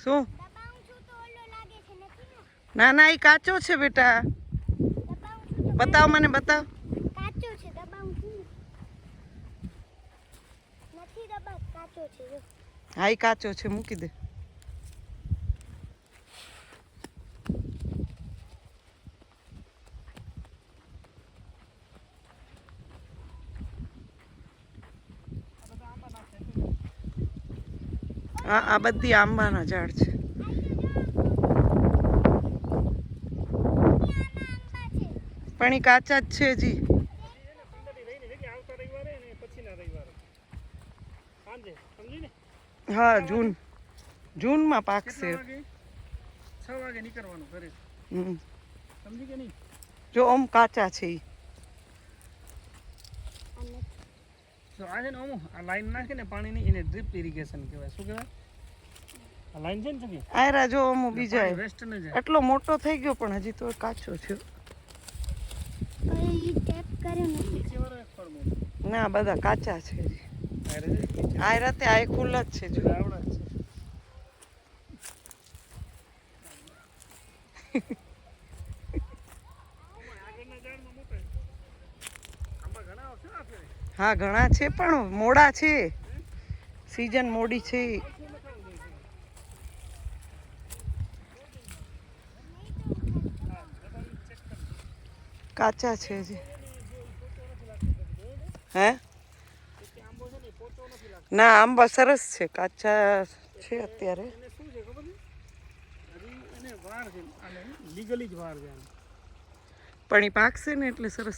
શું? ના ના, એ કાચો છે બેટા. બતાવ મને, બતાવ. કાચો છે, દબાવું છું નથી દબાવ, કાચો છે જો. હા, એ કાચો છે, મૂકી દે. હા, આ બધી આંબાના ઝાડ છે. પણ એ કાચા જ છે હજી. હા, જૂનમાં પાકશે. 6 વાગે નીકળવાનું ઘરે. સમજી કે નહીં? જો આમ કાચા છે ઈ. તો આ છે ને આ લાઈન નાખે ને પાણીની, એને ડ્રીપ ઇરિગેશન કહેવાય. શું કહેવાય? આ લાઈન છે ને સગી, આયરા જો આમ બીજા વેસ્ટ ન જાય. એટલો મોટો થઈ ગયો પણ હજી તો કાચો છે. ટેપ કર્યો નથી. નીચેવાળો એક ફળ મોટો. ના, બધા કાચા છે હજી. આયરા તે આ ખુલ્લા જ છે જો. આવડા જ છે. હા, ઘણા છે પણ મોડા છે. સીઝન મોડી છે. કાચા છે હજી. હે? ના, આંબા સરસ છે. કાચા છે અત્યારે. એને શું છે ખબર છે? હજી એને વાર છે, આને લીગલી જ વાર છે. પણ એ પાકશે ને એટલે સરસ